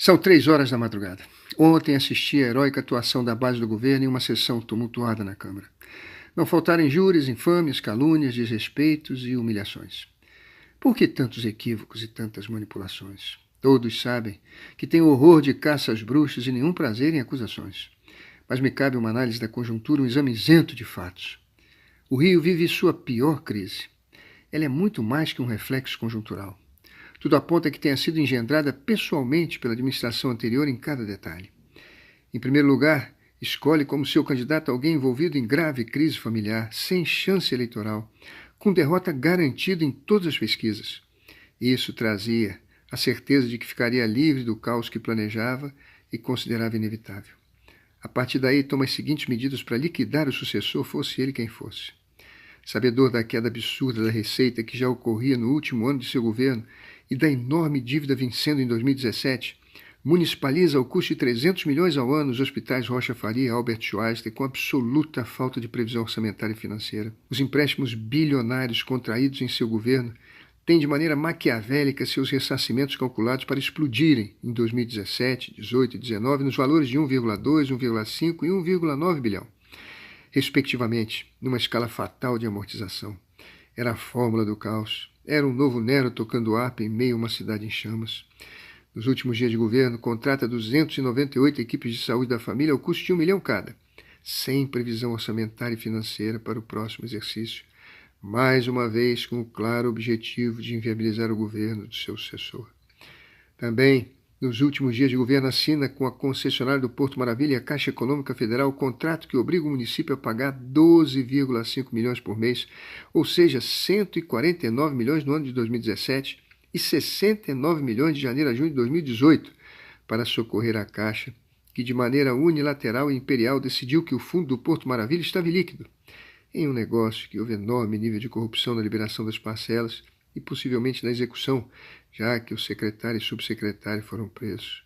São 3 horas da madrugada. Ontem assisti a heróica atuação da base do governo em uma sessão tumultuada na Câmara. Não faltaram injúrias, infâmias, calúnias, desrespeitos e humilhações. Por que tantos equívocos e tantas manipulações? Todos sabem que tenho horror de caça às bruxas e nenhum prazer em acusações. Mas me cabe uma análise da conjuntura, um exame isento de fatos. O Rio vive sua pior crise. Ela é muito mais que um reflexo conjuntural. Tudo aponta que tenha sido engendrada pessoalmente pela administração anterior em cada detalhe. Em primeiro lugar, escolhe como seu candidato alguém envolvido em grave crise familiar, sem chance eleitoral, com derrota garantida em todas as pesquisas. Isso trazia a certeza de que ficaria livre do caos que planejava e considerava inevitável. A partir daí, toma as seguintes medidas para liquidar o sucessor, fosse ele quem fosse. Sabedor da queda absurda da receita que já ocorria no último ano de seu governo e da enorme dívida vencendo em 2017, municipaliza ao custo de 300 milhões ao ano os hospitais Rocha Faria e Albert Schweitzer com absoluta falta de previsão orçamentária e financeira. Os empréstimos bilionários contraídos em seu governo têm de maneira maquiavélica seus ressarcimentos calculados para explodirem em 2017, 18 e 19 nos valores de 1,2, 1,5 e 1,9 bilhão. Respectivamente, numa escala fatal de amortização. Era a fórmula do caos. Era um novo Nero tocando harpa em meio a uma cidade em chamas. Nos últimos dias de governo, contrata 298 equipes de saúde da família ao custo de 1 milhão cada, sem previsão orçamentária e financeira para o próximo exercício, mais uma vez com o claro objetivo de inviabilizar o governo do seu sucessor. Também, nos últimos dias de governo, assina com a concessionária do Porto Maravilha e a Caixa Econômica Federal o contrato que obriga o município a pagar 12,5 milhões por mês, ou seja, 149 milhões no ano de 2017 e 69 milhões de janeiro a junho de 2018, para socorrer a Caixa, que de maneira unilateral e imperial decidiu que o fundo do Porto Maravilha estava líquido, em um negócio que houve enorme nível de corrupção na liberação das parcelas e possivelmente na execução, já que o secretário e subsecretário foram presos.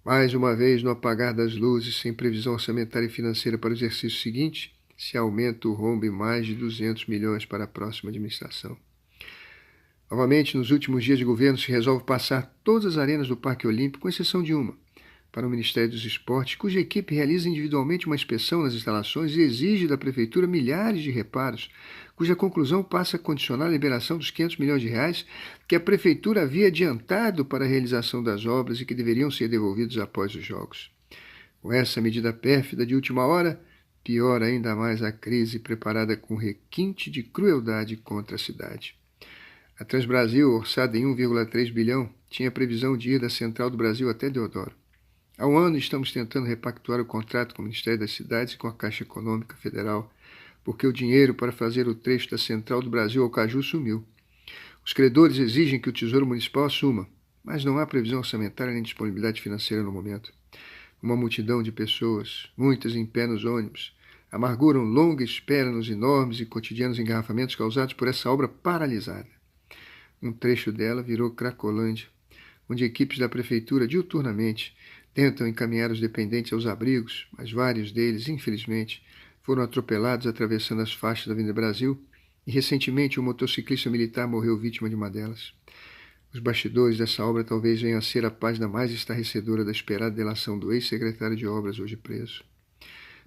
Mais uma vez, no apagar das luzes, sem previsão orçamentária e financeira para o exercício seguinte, se aumenta o rombo em mais de 200 milhões para a próxima administração. Novamente, nos últimos dias de governo, se resolve passar todas as arenas do Parque Olímpico, com exceção de uma, para o Ministério dos Esportes, cuja equipe realiza individualmente uma inspeção nas instalações e exige da Prefeitura milhares de reparos, cuja conclusão passa a condicionar a liberação dos 500 milhões de reais que a Prefeitura havia adiantado para a realização das obras e que deveriam ser devolvidos após os Jogos. Com essa medida pérfida de última hora, piora ainda mais a crise preparada com requinte de crueldade contra a cidade. A Transbrasil, orçada em 1,3 bilhão, tinha previsão de ir da Central do Brasil até Deodoro. Há um ano estamos tentando repactuar o contrato com o Ministério das Cidades e com a Caixa Econômica Federal, porque o dinheiro para fazer o trecho da Central do Brasil ao Caju sumiu. Os credores exigem que o Tesouro Municipal assuma, mas não há previsão orçamentária nem disponibilidade financeira no momento. Uma multidão de pessoas, muitas em pé nos ônibus, amarguram longa espera nos enormes e cotidianos engarrafamentos causados por essa obra paralisada. Um trecho dela virou Cracolândia, onde equipes da Prefeitura, diuturnamente, tentam encaminhar os dependentes aos abrigos, mas vários deles, infelizmente, foram atropelados atravessando as faixas da Avenida Brasil e, recentemente, um motociclista militar morreu vítima de uma delas. Os bastidores dessa obra talvez venham a ser a página mais estarrecedora da esperada delação do ex-secretário de Obras, hoje preso.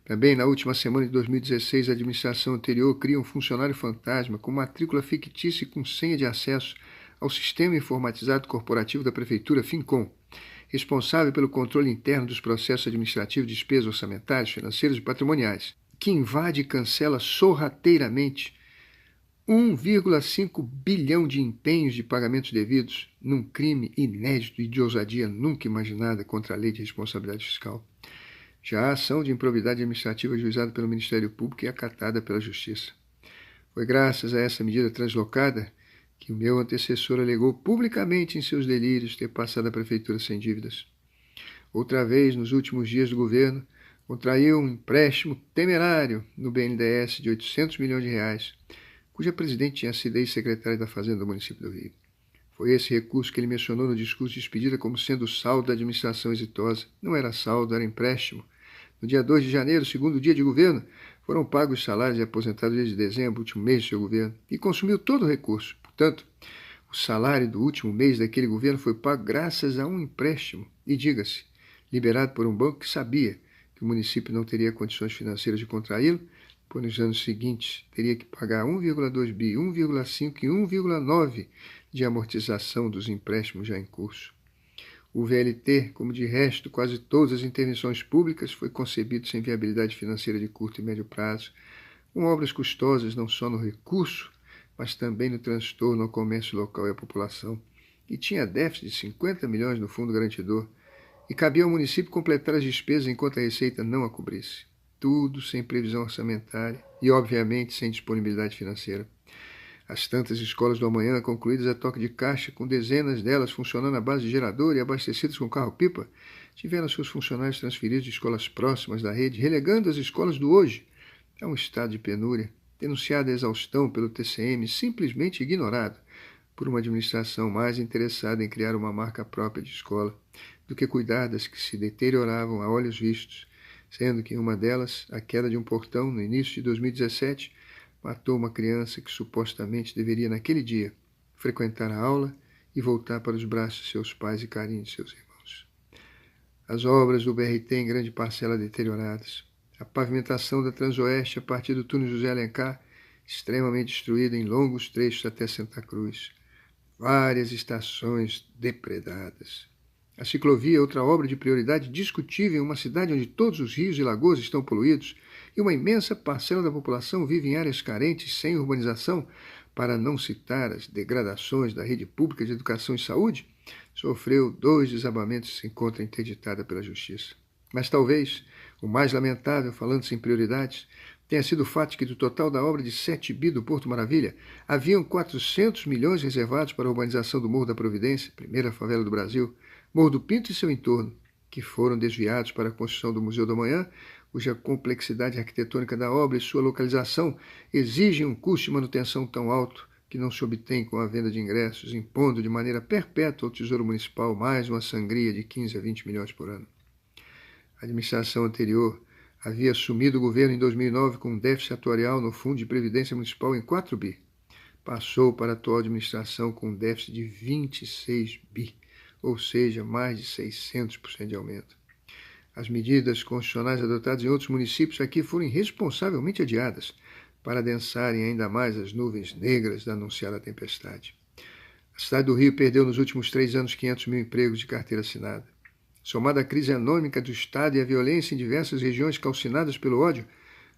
Também, na última semana de 2016, a administração anterior cria um funcionário fantasma com matrícula fictícia e com senha de acesso ao Sistema Informatizado Corporativo da Prefeitura, FINCOM, responsável pelo controle interno dos processos administrativos de despesas orçamentárias, financeiras e patrimoniais, que invade e cancela sorrateiramente 1,5 bilhão de empenhos de pagamentos devidos num crime inédito e de ousadia nunca imaginada contra a Lei de Responsabilidade Fiscal. Já a ação de improbidade administrativa ajuizada pelo Ministério Público e acatada pela Justiça. Foi graças a essa medida translocada que o meu antecessor alegou publicamente em seus delírios ter passado a Prefeitura sem dívidas. Outra vez, nos últimos dias do governo, contraiu um empréstimo temerário no BNDES de 800 milhões de reais, cuja presidente tinha sido ex-secretária da Fazenda do município do Rio. Foi esse recurso que ele mencionou no discurso de despedida como sendo o saldo da administração exitosa. Não era saldo, era empréstimo. No dia 2 de janeiro, segundo dia de governo, foram pagos os salários de aposentados desde dezembro, último mês do seu governo, e consumiu todo o recurso. Portanto, o salário do último mês daquele governo foi pago graças a um empréstimo, e diga-se, liberado por um banco que sabia que o município não teria condições financeiras de contraí-lo, pois nos anos seguintes teria que pagar 1,2 bi, 1,5 e 1,9 de amortização dos empréstimos já em curso. O VLT, como de resto quase todas as intervenções públicas, foi concebido sem viabilidade financeira de curto e médio prazo, com obras custosas não só no recurso, mas também no transtorno ao comércio local e à população, e tinha déficit de 50 milhões no fundo garantidor, e cabia ao município completar as despesas enquanto a receita não a cobrisse. Tudo sem previsão orçamentária e, obviamente, sem disponibilidade financeira. As tantas escolas do amanhã, concluídas a toque de caixa, com dezenas delas funcionando à base de gerador e abastecidas com carro-pipa, tiveram seus funcionários transferidos de escolas próximas da rede, relegando as escolas do hoje a um estado de penúria, denunciada a exaustão pelo TCM, simplesmente ignorado por uma administração mais interessada em criar uma marca própria de escola do que cuidar das que se deterioravam a olhos vistos, sendo que em uma delas, a queda de um portão no início de 2017, matou uma criança que supostamente deveria, naquele dia, frequentar a aula e voltar para os braços de seus pais e carinho de seus irmãos. As obras do BRT em grande parcela deterioradas, a pavimentação da Transoeste a partir do túnel José Alencar, extremamente destruída em longos trechos até Santa Cruz, várias estações depredadas. A ciclovia é outra obra de prioridade discutível em uma cidade onde todos os rios e lagoas estão poluídos e uma imensa parcela da população vive em áreas carentes sem urbanização, para não citar as degradações da rede pública de educação e saúde, sofreu 2 desabamentos e se encontra interditada pela Justiça. Mas talvez o mais lamentável, falando-se em prioridades, tenha sido o fato de que do total da obra de 7 bi do Porto Maravilha, haviam 400 milhões reservados para a urbanização do Morro da Providência, primeira favela do Brasil, Morro do Pinto e seu entorno, que foram desviados para a construção do Museu do Amanhã, cuja complexidade arquitetônica da obra e sua localização exigem um custo de manutenção tão alto que não se obtém com a venda de ingressos, impondo de maneira perpétua ao Tesouro Municipal mais uma sangria de 15 a 20 milhões por ano. A administração anterior havia assumido o governo em 2009 com um déficit atuarial no Fundo de Previdência Municipal em 4 bi. Passou para a atual administração com um déficit de 26 bi, ou seja, mais de 600% de aumento. As medidas constitucionais adotadas em outros municípios aqui foram irresponsavelmente adiadas para adensarem ainda mais as nuvens negras da anunciada tempestade. A cidade do Rio perdeu nos últimos 3 anos 500 mil empregos de carteira assinada. Somada à crise econômica do Estado e à violência em diversas regiões calcinadas pelo ódio,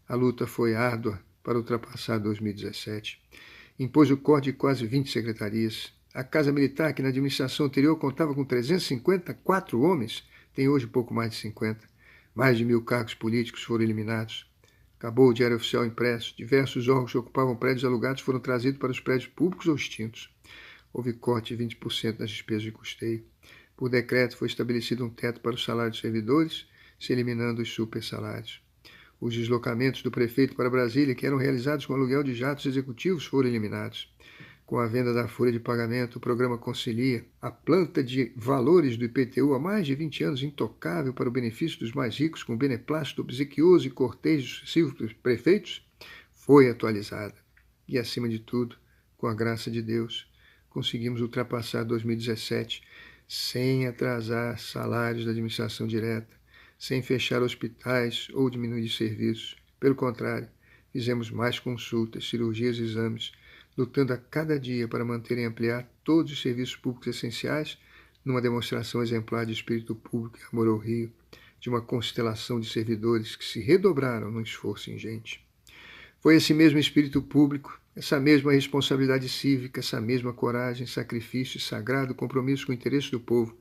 a luta foi árdua para ultrapassar 2017. Impôs o corte de quase 20 secretarias. A Casa Militar, que na administração anterior contava com 354 homens, tem hoje pouco mais de 50. Mais de 1.000 cargos políticos foram eliminados. Acabou o Diário Oficial impresso. Diversos órgãos que ocupavam prédios alugados foram trazidos para os prédios públicos ou extintos. Houve corte de 20% nas despesas de custeio. Por decreto, foi estabelecido um teto para o salário dos servidores, se eliminando os supersalários. Os deslocamentos do prefeito para Brasília, que eram realizados com aluguel de jatos executivos, foram eliminados. Com a venda da folha de pagamento, o programa Concilia, a planta de valores do IPTU há mais de 20 anos intocável para o benefício dos mais ricos, com beneplácito obsequioso e cortejo sucessivo dos prefeitos, foi atualizada. E, acima de tudo, com a graça de Deus, conseguimos ultrapassar 2017 sem atrasar salários da administração direta, sem fechar hospitais ou diminuir serviços. Pelo contrário, fizemos mais consultas, cirurgias e exames, lutando a cada dia para manter e ampliar todos os serviços públicos essenciais, numa demonstração exemplar de espírito público e amor ao Rio, de uma constelação de servidores que se redobraram num esforço ingente. Foi esse mesmo espírito público, essa mesma responsabilidade cívica, essa mesma coragem, sacrifício e sagrado compromisso com o interesse do povo,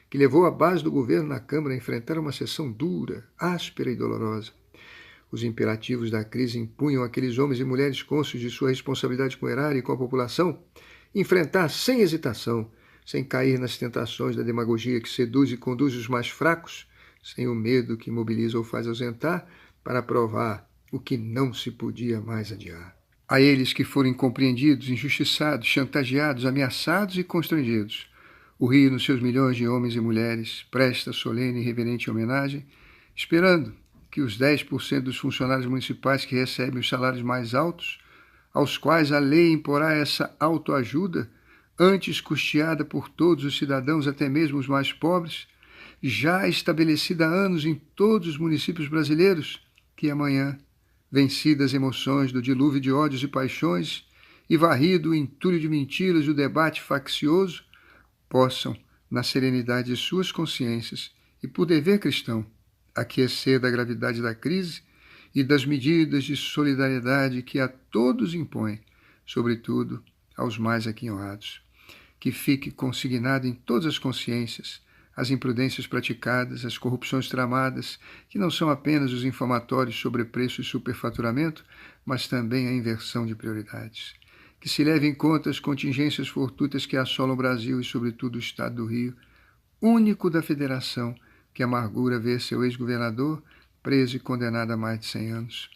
que levou a base do governo na Câmara a enfrentar uma sessão dura, áspera e dolorosa. Os imperativos da crise impunham àqueles homens e mulheres cônscios de sua responsabilidade com o erário e com a população enfrentar sem hesitação, sem cair nas tentações da demagogia que seduz e conduz os mais fracos, sem o medo que mobiliza ou faz ausentar, para provar o que não se podia mais adiar. A eles que foram incompreendidos, injustiçados, chantageados, ameaçados e constrangidos, o Rio, nos seus milhões de homens e mulheres, presta solene e reverente homenagem, esperando que os 10% dos funcionários municipais que recebem os salários mais altos, aos quais a lei imporá essa autoajuda, antes custeada por todos os cidadãos, até mesmo os mais pobres, já estabelecida há anos em todos os municípios brasileiros, que amanhã, vencidas as emoções do dilúvio de ódios e paixões e varrido o entulho de mentiras do debate faccioso, possam, na serenidade de suas consciências e por dever cristão, aquecer da gravidade da crise e das medidas de solidariedade que a todos impõe, sobretudo aos mais aquinhoados. Que fique consignado em todas as consciências as imprudências praticadas, as corrupções tramadas, que não são apenas os infamatórios sobrepreço e superfaturamento, mas também a inversão de prioridades. Que se leve em conta as contingências fortuitas que assolam o Brasil e, sobretudo, o Estado do Rio, único da Federação que amargura ver seu ex-governador preso e condenado a mais de 100 anos.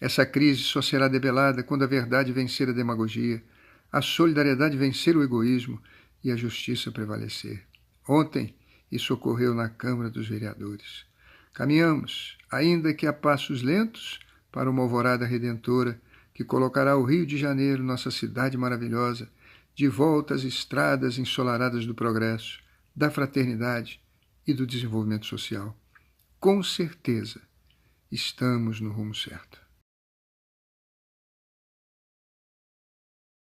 Essa crise só será debelada quando a verdade vencer a demagogia, a solidariedade vencer o egoísmo e a justiça prevalecer. Ontem, isso ocorreu na Câmara dos Vereadores. Caminhamos, ainda que a passos lentos, para uma alvorada redentora que colocará o Rio de Janeiro, nossa cidade maravilhosa, de volta às estradas ensolaradas do progresso, da fraternidade e do desenvolvimento social. Com certeza, estamos no rumo certo.